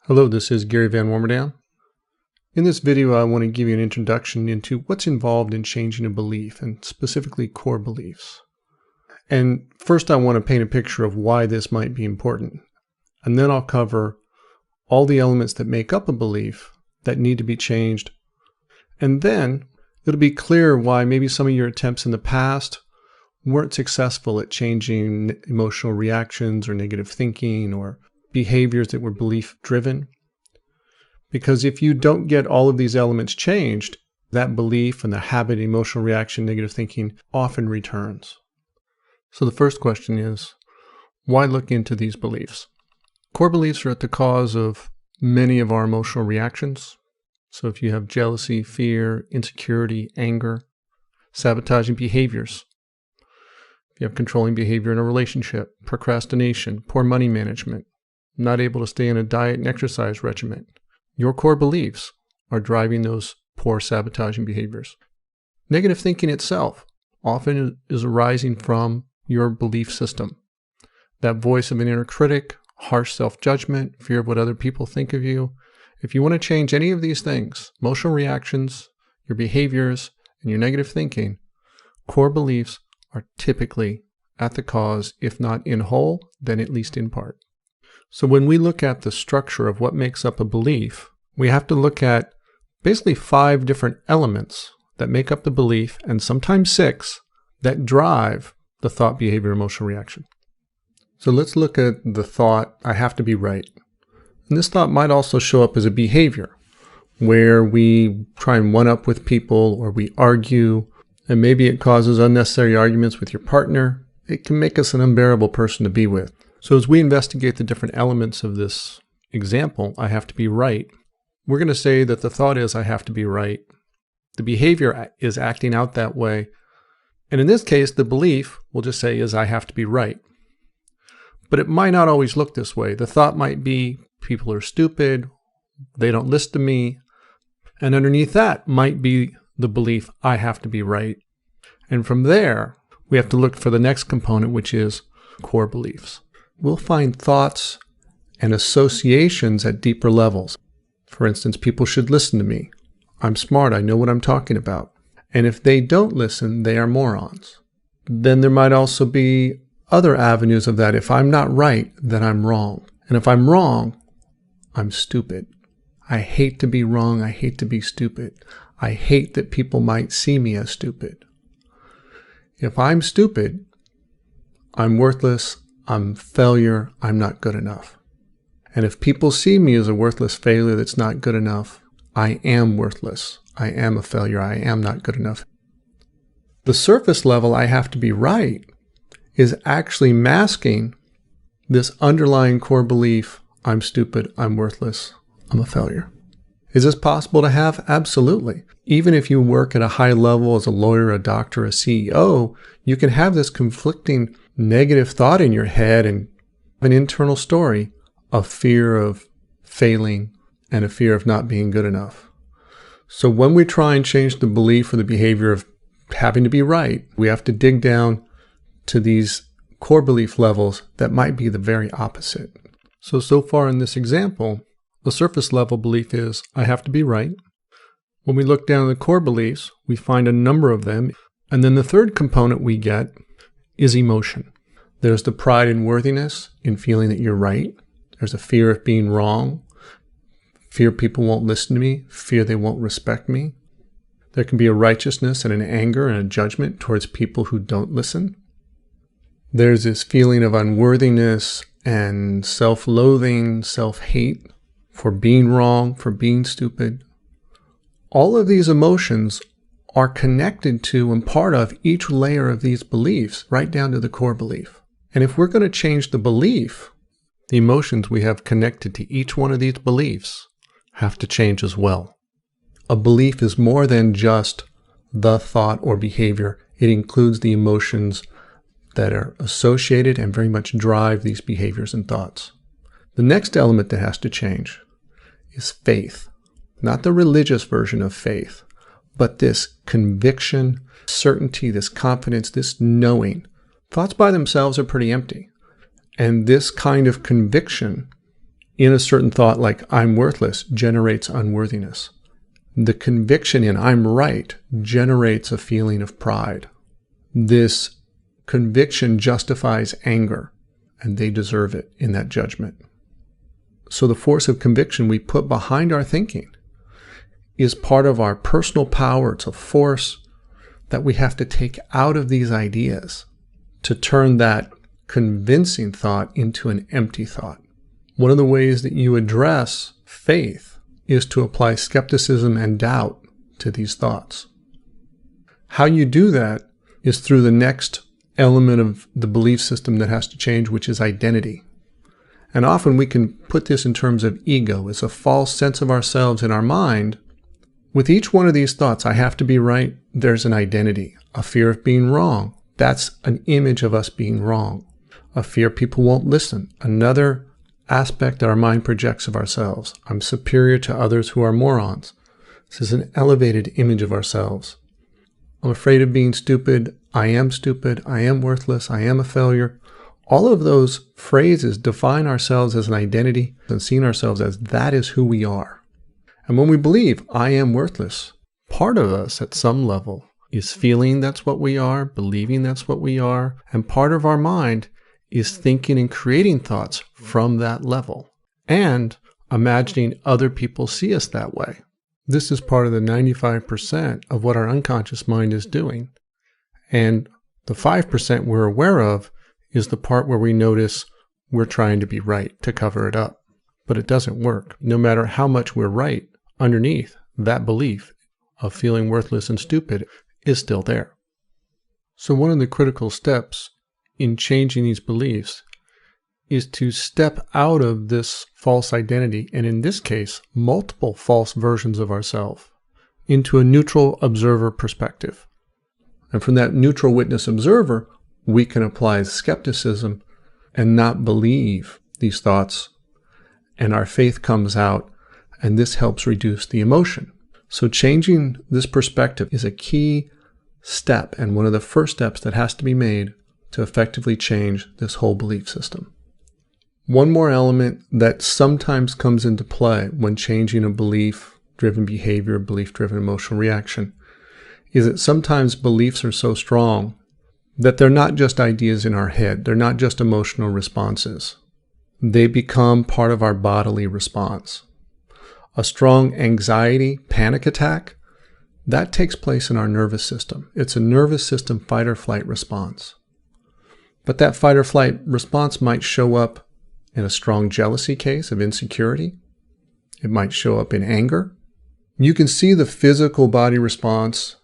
Hello, this is Gary Van Warmerdam. In this video, I want to give you an introduction into what's involved in changing a belief, and specifically core beliefs. And first, I want to paint a picture of why this might be important. And then I'll cover all the elements that make up a belief that need to be changed. And then it'll be clear why maybe some of your attempts in the past weren't successful at changing emotional reactions or negative thinking or behaviors that were belief-driven. Because if you don't get all of these elements changed, that belief and the habit, emotional reaction, negative thinking often returns. So the first question is, why look into these beliefs? Core beliefs are at the cause of many of our emotional reactions. So if you have jealousy, fear, insecurity, anger, sabotaging behaviors, if you have controlling behavior in a relationship, procrastination, poor money management, not able to stay in a diet and exercise regimen, your core beliefs are driving those poor sabotaging behaviors. Negative thinking itself often is arising from your belief system. That voice of an inner critic, harsh self-judgment, fear of what other people think of you. If you want to change any of these things, emotional reactions, your behaviors, and your negative thinking, core beliefs are typically at the cause, if not in whole, then at least in part. So when we look at the structure of what makes up a belief, we have to look at basically 5 different elements that make up the belief, and sometimes 6, that drive the thought, behavior, emotional reaction. So let's look at the thought, I have to be right. And this thought might also show up as a behavior, where we try and one-up with people, or we argue, and maybe it causes unnecessary arguments with your partner. It can make us an unbearable person to be with. So as we investigate the different elements of this example, I have to be right, we're going to say that the thought is I have to be right. The behavior is acting out that way. And in this case, the belief, we'll just say, is I have to be right. But it might not always look this way. The thought might be people are stupid, they don't listen to me. And underneath that might be the belief I have to be right. And from there, we have to look for the next component, which is core beliefs. We'll find thoughts and associations at deeper levels. For instance, people should listen to me. I'm smart, I know what I'm talking about. And if they don't listen, they are morons. Then there might also be other avenues of that. If I'm not right, then I'm wrong. And if I'm wrong, I'm stupid. I hate to be wrong, I hate to be stupid. I hate that people might see me as stupid. If I'm stupid, I'm worthless, I'm a failure, I'm not good enough. And if people see me as a worthless failure that's not good enough, I am worthless, I am a failure, I am not good enough. The surface level, I have to be right, is actually masking this underlying core belief, I'm stupid, I'm worthless, I'm a failure. Is this possible to have? Absolutely. Even if you work at a high level as a lawyer, a doctor, a CEO, you can have this conflicting negative thought in your head and an internal story of fear of failing and a fear of not being good enough. So when we try and change the belief or the behavior of having to be right, we have to dig down to these core belief levels that might be the very opposite. So far in this example, the surface level belief is I have to be right. When we look down at the core beliefs, we find a number of them. And then the third component we get is emotion. There's the pride and worthiness in feeling that you're right. There's a fear of being wrong, fear people won't listen to me, fear they won't respect me. There can be a righteousness and an anger and a judgment towards people who don't listen. There's this feeling of unworthiness and self-loathing, self-hate for being wrong, for being stupid. All of these emotions are connected to and part of each layer of these beliefs, right down to the core belief. And if we're going to change the belief, the emotions we have connected to each one of these beliefs have to change as well. A belief is more than just the thought or behavior. It includes the emotions that are associated and very much drive these behaviors and thoughts. The next element that has to change is faith. Not the religious version of faith, but this conviction, certainty, this confidence, this knowing. Thoughts by themselves are pretty empty. And this kind of conviction in a certain thought like I'm worthless generates unworthiness. The conviction in I'm right generates a feeling of pride. This conviction justifies anger, and they deserve it in that judgment. So the force of conviction we put behind our thinking is part of our personal power. It's a force that we have to take out of these ideas to turn that convincing thought into an empty thought. One of the ways that you address faith is to apply skepticism and doubt to these thoughts. How you do that is through the next element of the belief system that has to change, which is identity. And often we can put this in terms of ego. It's a false sense of ourselves in our mind. With each one of these thoughts, I have to be right, there's an identity. A fear of being wrong. That's an image of us being wrong. A fear people won't listen. Another aspect that our mind projects of ourselves. I'm superior to others who are morons. This is an elevated image of ourselves. I'm afraid of being stupid. I am worthless. I am a failure. All of those phrases define ourselves as an identity and seeing ourselves as that is who we are. And when we believe I am worthless, part of us at some level is feeling that's what we are, believing that's what we are, and part of our mind is thinking and creating thoughts from that level and imagining other people see us that way. This is part of the 95% of what our unconscious mind is doing. And the 5% we're aware of is the part where we notice we're trying to be right to cover it up. But it doesn't work. No matter how much we're right, underneath that belief of feeling worthless and stupid is still there. So one of the critical steps in changing these beliefs is to step out of this false identity, and in this case, multiple false versions of ourselves, into a neutral observer perspective. And from that neutral witness observer, we can apply skepticism and not believe these thoughts, and our faith comes out, and this helps reduce the emotion. So changing this perspective is a key step, and one of the first steps that has to be made to effectively change this whole belief system. One more element that sometimes comes into play when changing a belief-driven behavior, belief-driven emotional reaction, is that sometimes beliefs are so strong that they're not just ideas in our head. They're not just emotional responses. They become part of our bodily response. A strong anxiety, panic attack, that takes place in our nervous system. It's a nervous system fight or flight response. But that fight or flight response might show up in a strong jealousy case of insecurity. It might show up in anger. You can see the physical body response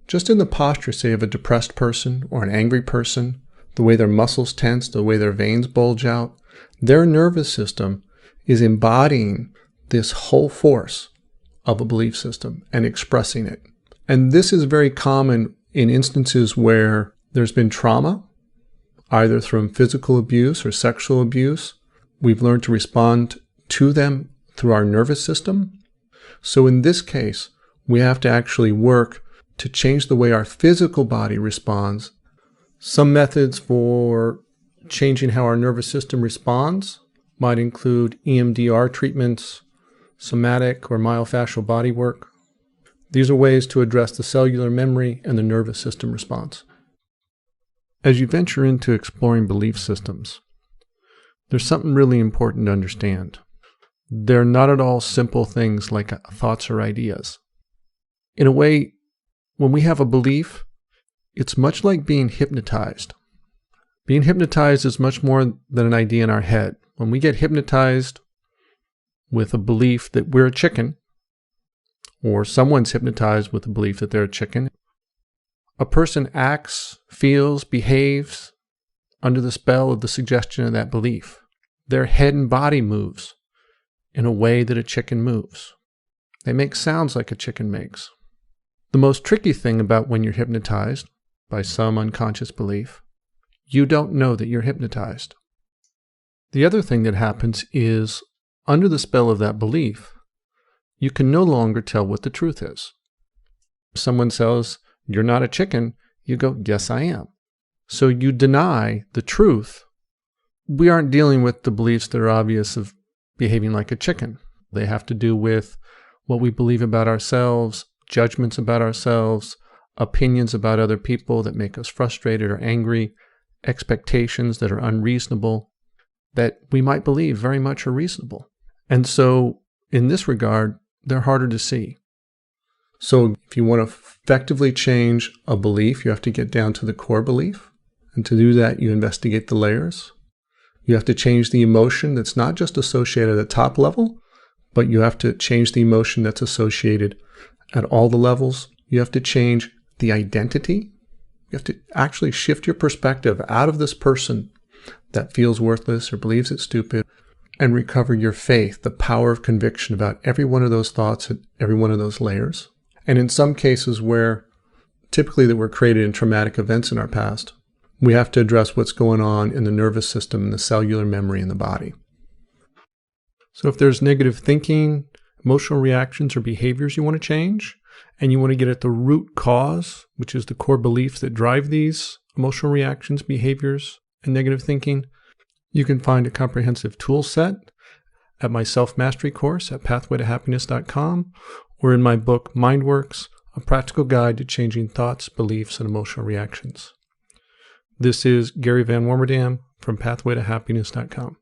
just in the posture, say, of a depressed person or an angry person, the way their muscles tense, the way their veins bulge out. Their nervous system is embodying this whole force of a belief system and expressing it. And this is very common in instances where there's been trauma, either from physical abuse or sexual abuse. We've learned to respond to them through our nervous system. So in this case, we have to actually work to change the way our physical body responds. Some methods for changing how our nervous system responds might include EMDR treatments, somatic or myofascial body work. These are ways to address the cellular memory and the nervous system response. As you venture into exploring belief systems, there's something really important to understand. They're not at all simple things like thoughts or ideas. In a way, when we have a belief, it's much like being hypnotized. Being hypnotized is much more than an idea in our head. When we get hypnotized with a belief that we're a chicken, or someone's hypnotized with the belief that they're a chicken, a person acts, feels, behaves under the spell of the suggestion of that belief. Their head and body moves in a way that a chicken moves. They make sounds like a chicken makes. The most tricky thing about when you're hypnotized by some unconscious belief, you don't know that you're hypnotized. The other thing that happens is, under the spell of that belief, you can no longer tell what the truth is. If someone says, "You're not a chicken," you go, "Yes, I am." So you deny the truth. We aren't dealing with the beliefs that are obvious of behaving like a chicken. They have to do with what we believe about ourselves, judgments about ourselves, opinions about other people that make us frustrated or angry, expectations that are unreasonable, that we might believe very much are reasonable. And so in this regard, they're harder to see. So if you want to effectively change a belief, you have to get down to the core belief. And to do that, you investigate the layers. You have to change the emotion that's not just associated at the top level, but you have to change the emotion that's associated at all the levels. You have to change the identity. You have to actually shift your perspective out of this person that feels worthless or believes it's stupid, and recover your faith, the power of conviction about every one of those thoughts at every one of those layers. And in some cases where typically that were created in traumatic events in our past, we have to address what's going on in the nervous system and the cellular memory in the body. So if there's negative thinking, emotional reactions, or behaviors you want to change, and you want to get at the root cause, which is the core beliefs that drive these emotional reactions, behaviors, and negative thinking, you can find a comprehensive tool set at my self-mastery course at pathwaytohappiness.com, or in my book, MindWorks, A Practical Guide to Changing Thoughts, Beliefs, and Emotional Reactions. This is Gary Van Warmerdam from pathwaytohappiness.com.